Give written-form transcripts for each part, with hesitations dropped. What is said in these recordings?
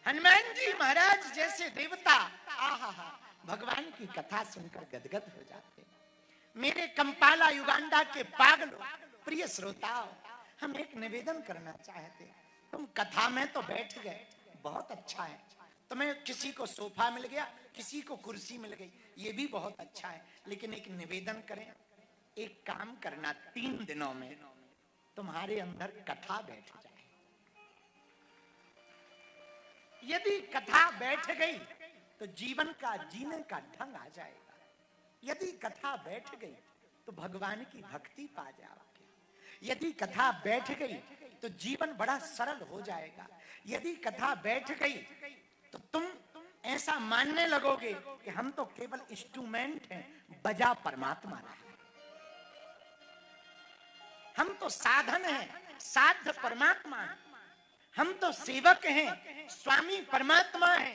हनुमान जी महाराज जैसे देवता आहा भगवान की कथा सुनकर गदगद हो जाते। मेरे कंपाला युगांडा के पागलों, प्रिय श्रोताओं, हम एक निवेदन करना चाहते। तुम कथा में तो बैठ गए, बहुत अच्छा है। तुम्हें किसी को सोफा मिल गया, किसी को कुर्सी मिल गई, ये भी बहुत अच्छा है। लेकिन एक निवेदन करें, एक काम करना, 3 दिनों में तुम्हारे अंदर कथा बैठ जाए। यदि कथा बैठ गई तो जीवन का जीने का ढंग आ जाएगा। यदि कथा बैठ गई तो भगवान की भक्ति पा जाओगे। यदि कथा बैठ गई तो जीवन बड़ा सरल हो जाएगा। यदि कथा बैठ गई तो तुम ऐसा मानने लगोगे कि हम तो केवल इंस्ट्रूमेंट हैं, बजा परमात्मा रहा। हम तो साधन हैं, साध्य परमात्मा है। हम तो सेवक हैं, स्वामी परमात्मा है।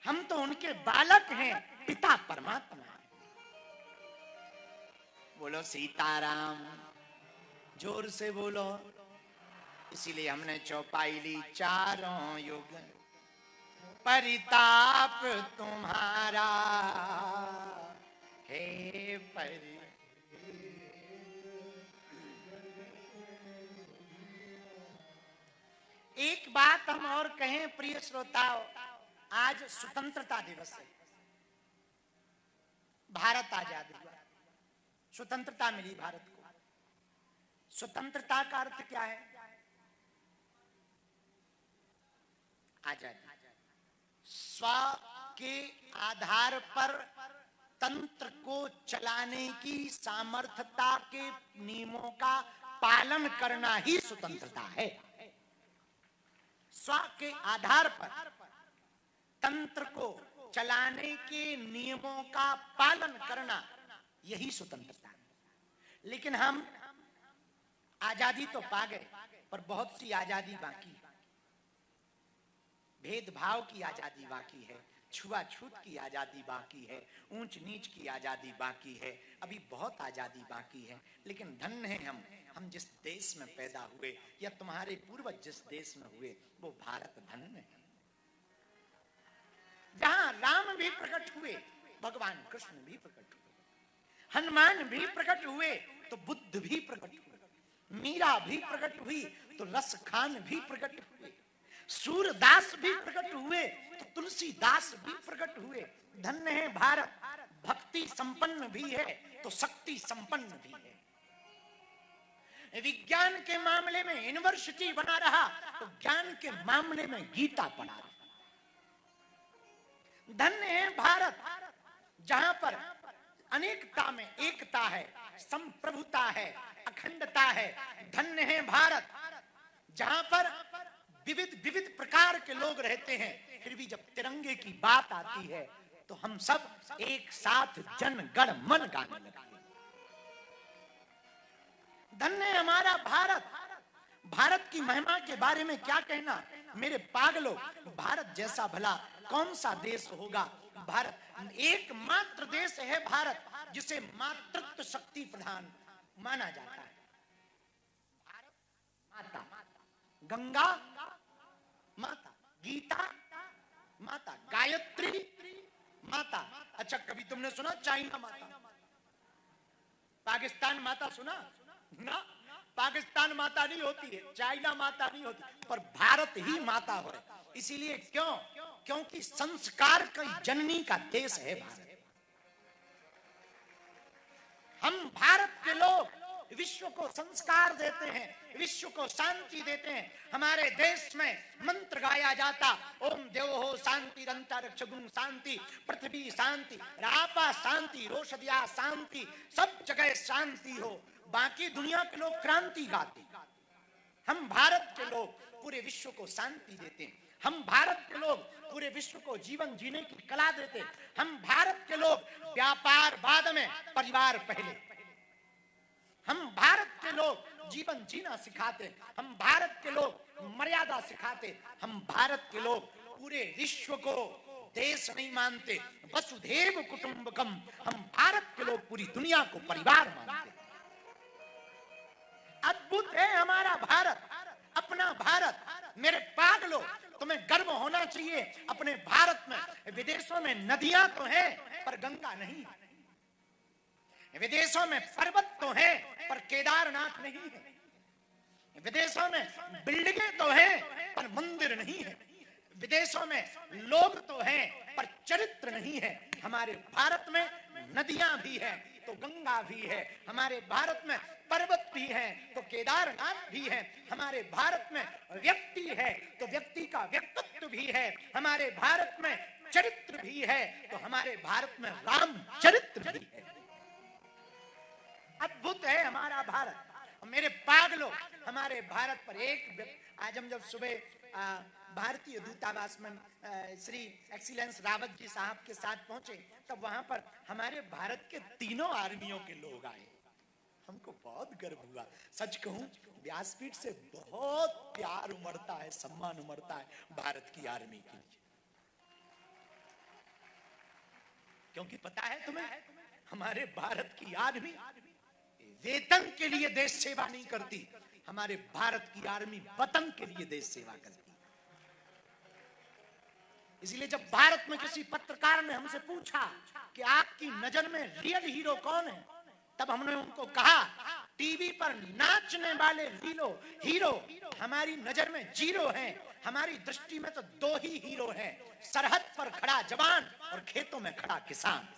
हम तो उनके बालक हैं, पिता परमात्मा है। बोलो सीताराम, जोर से बोलो। इसीलिए हमने चौपाई ली, चारों युग परिताप तुम्हारा हे परि। एक बात हम और कहें प्रिय श्रोताओं, आज स्वतंत्रता दिवस है। भारत आजाद हुआ, स्वतंत्रता मिली भारत को। स्वतंत्रता का अर्थ क्या है? आजादी। स्व के आधार पर तंत्र को चलाने की सामर्थ्यता के नियमों का पालन करना ही स्वतंत्रता है। स्व के आधार पर तंत्र को चलाने के नियमों का पालन करना, यही स्वतंत्रता है। लेकिन हम आजादी तो पा गए, पर बहुत सी आजादी बाकी है। भेदभाव की आजादी बाकी है, छुआछूत की आजादी बाकी है, ऊंच नीच की आजादी बाकी है। अभी बहुत आजादी बाकी है। लेकिन धन्य है हम जिस देश में पैदा हुए, या तुम्हारे पूर्वज जिस देश में हुए, वो भारत धन्य है। जहां राम भी प्रकट हुए, भगवान कृष्ण भी प्रकट हुए, हनुमान भी प्रकट हुए तो बुद्ध भी प्रकट हुए, मीरा भी प्रकट हुई तो रस खान भी प्रकट हुए, सूरदास भी प्रकट हुए तो तुलसीदास भी प्रकट हुए। धन्य है भारत, भक्ति संपन्न भी है तो शक्ति संपन्न भी है। विज्ञान के मामले में यूनिवर्सिटी बना रहा तो ज्ञान के मामले में गीता पढ़ा रहा। धन्य है भारत, जहां पर अनेकता में एकता है, संप्रभुता है, अखंडता है। धन्य है भारत, जहां पर विविध विविध प्रकार के लोग रहते हैं, फिर भी जब तिरंगे की बात आती है तो हम सब एक साथ जन गण मन गाने लगते हैं। धन्य है हमारा भारत। भारत की महिमा के बारे में क्या कहना मेरे पागलों। भारत जैसा भला कौन सा देश होगा। भारत एकमात्र देश है भारत, जिसे मातृत्व शक्ति प्रधान माना जाता है। भारत माता, गंगा माता, गीता माता, गायत्री माता। अच्छा, कभी तुमने सुना चाइना माता, पाकिस्तान माता सुना ना? पाकिस्तान माता नहीं होती है, चाइना माता नहीं होती, पर भारत ही माता हो। इसीलिए क्यों? क्योंकि संस्कार की जननी का देश है भारत। हम भारत के लोग विश्व को संस्कार देते हैं, विश्व को शांति देते हैं। हमारे देश में मंत्र गाया जाता, ओम देवो शांति रंतरिक्षगुं शांति, पृथ्वी शांति, रापा शांति, रोशदिया शांति, सब जगह शांति हो। बाकी दुनिया के लोग क्रांति गाते, हम भारत के लोग पूरे विश्व को शांति देते हैं। हम भारत के लोग पूरे विश्व को जीवन जीने की कला देते हैं। हम भारत के लोग व्यापार बाद में, परिवार पहले। हम भारत के लोग जीवन जीना सिखाते, हम भारत के लोग मर्यादा सिखाते। हम भारत के लोग पूरे विश्व को देश नहीं मानते, वसुधैव कुटुंबकम। हम भारत के लोग पूरी दुनिया को परिवार मानते। अद्भुत है हमारा भारत, अपना भारत। मेरे पागलों, तुम्हें गर्व होना चाहिए अपने भारत में। विदेशों में नदियां तो हैं पर गंगा नहीं है, विदेशों में पर्वत तो हैं पर केदारनाथ नहीं है, विदेशों में बिल्डिंगें तो हैं पर मंदिर नहीं है, विदेशों में लोग तो हैं पर चरित्र नहीं है। हमारे भारत में नदियां भी हैं तो गंगा भी है, हमारे भारत में पर्वत भी है तो केदारनाथ भी है, हमारे भारत में व्यक्ति है तो व्यक्ति का व्यक्तित्व भी है, हमारे भारत में चरित्र भी है तो हमारे भारत में राम चरित्र भी है। अद्भुत है हमारा भारत। मेरे पागलों, हमारे भारत पर आज हम जब सुबह भारतीय दूतावास में श्री एक्सीलेंस रावत जी साहब के साथ पहुंचे तब वहां पर हमारे भारत के तीनों आर्मियों के लोग आए। हमको बहुत गर्व हुआ। सच कहूं, व्यासपीठ से बहुत प्यार उमड़ता है, सम्मान उमड़ता है भारत की आर्मी के लिए। क्योंकि पता है तुम्हें, हमारे भारत की आर्मी वेतन के लिए देश सेवा नहीं करती, हमारे भारत की आर्मी वतन के लिए देश सेवा करती। इसलिए जब भारत में किसी पत्रकार ने हमसे पूछा कि आपकी नजर में रियल हीरो कौन है, तब हमने उनको कहा टीवी पर नाचने वाले हीरो हमारी नजर में जीरो हैं। हमारी दृष्टि में तो दो ही हीरो हैं, सरहद पर खड़ा जवान और खेतों में खड़ा किसान।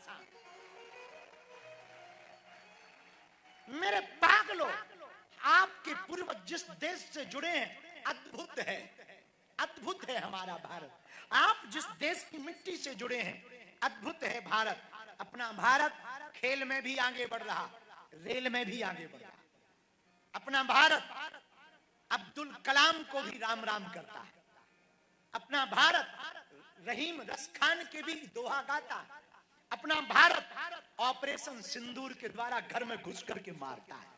मेरे पागलों, आपके पूर्वज जिस देश से जुड़े हैं अद्भुत है, अद्भुत है हमारा भारत। आप जिस देश की मिट्टी से जुड़े हैं अद्भुत है भारत। अपना भारत खेल में भी आगे बढ़ रहा, रेल में भी आगे बढ़ रहा। अपना भारत अब्दुल कलाम को भी राम राम करता है। अपना भारत रहीम रसखान के भी दोहा गाता है। अपना भारत ऑपरेशन सिंदूर के द्वारा घर में घुस करके मारता है,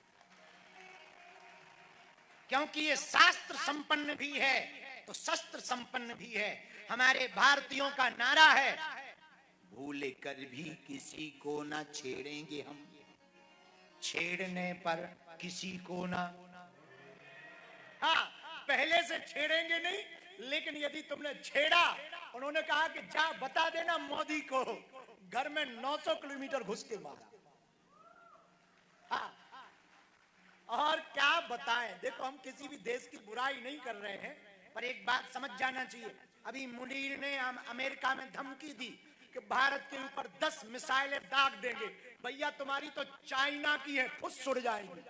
क्योंकि ये शास्त्र संपन्न भी है तो शस्त्र संपन्न भी है। हमारे भारतीयों का नारा है, भूले कर भी किसी को ना छेड़ेंगे हम, छेड़ने पर किसी को ना। हाँ, पहले से छेड़ेंगे नहीं, लेकिन यदि तुमने छेड़ा, उन्होंने कहा कि जा बता देना मोदी को, घर में 900 किलोमीटर घुस के मारा। हाँ, और क्या बताएं। देखो, हम किसी भी देश की बुराई नहीं कर रहे हैं, पर एक बात समझ जाना चाहिए। अभी मुनीर ने अमेरिका में धमकी दी कि भारत के ऊपर 10 मिसाइलें दाग देंगे। भैया, तुम्हारी तो चाइना की है, फुस उड़ जाएंगे।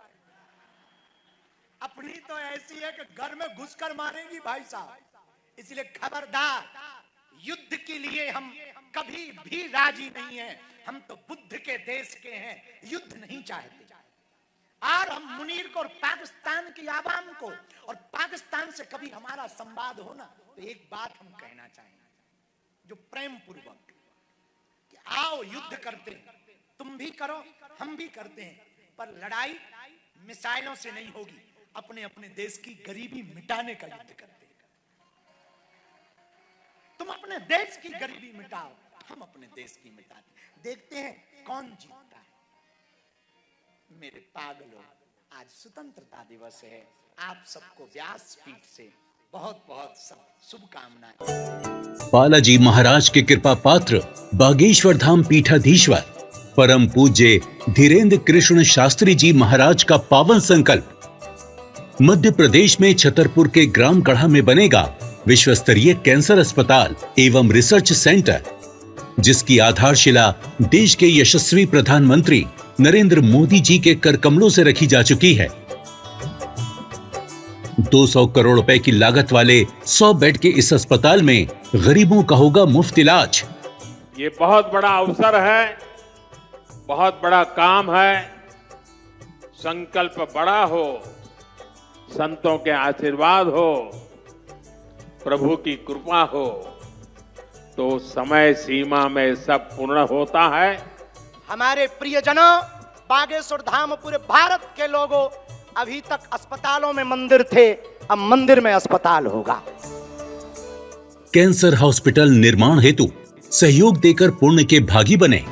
अपनी तो ऐसी है कि घर में घुसकर मारेंगी भाई साहब। इसलिए खबरदार, युद्ध के लिए हम कभी भी राजी नहीं हैं। हम तो बुद्ध के देश के हैं, युद्ध नहीं चाहते। और हम मुनीर को और पाकिस्तान की आवाम को और पाकिस्तान से कभी हमारा संवाद हो ना, तो एक बात हम कहना चाहेंगे, जो प्रेम पूर्वक, कि आओ युद्ध करते हैं, तुम भी करो हम भी करते हैं, पर लड़ाई मिसाइलों से नहीं होगी। अपने अपने देश की गरीबी मिटाने का युद्ध करते हैं। तुम अपने देश की गरीबी मिटाओ, हम अपने देश की मिटाते। देखते हैं कौन जीतता है। मेरे पागलों, आज स्वतंत्रता दिवस है। आप सबको व्यासपीठ से बहुत बहुत शुभकामनाएं। बालाजी महाराज के कृपा पात्र बागेश्वर धाम पीठाधीश्वर परम पूज्य धीरेन्द्र कृष्ण शास्त्री जी महाराज का पावन संकल्प। मध्य प्रदेश में छतरपुर के ग्राम गढ़ा में बनेगा विश्व स्तरीय कैंसर अस्पताल एवं रिसर्च सेंटर, जिसकी आधारशिला देश के यशस्वी प्रधानमंत्री नरेंद्र मोदी जी के कर कमलों से रखी जा चुकी है। 200 करोड़ रुपए की लागत वाले 100 बेड के इस अस्पताल में गरीबों का होगा मुफ्त इलाज। ये बहुत बड़ा अवसर है, बहुत बड़ा काम है। संकल्प बड़ा हो, संतों के आशीर्वाद हो, प्रभु की कृपा हो, तो समय सीमा में सब पूर्ण होता है। हमारे प्रियजनों, बागेश्वर धाम पूरे भारत के लोगों, अभी तक अस्पतालों में मंदिर थे, अब मंदिर में अस्पताल होगा। कैंसर हॉस्पिटल निर्माण हेतु सहयोग देकर पुण्य के भागी बने।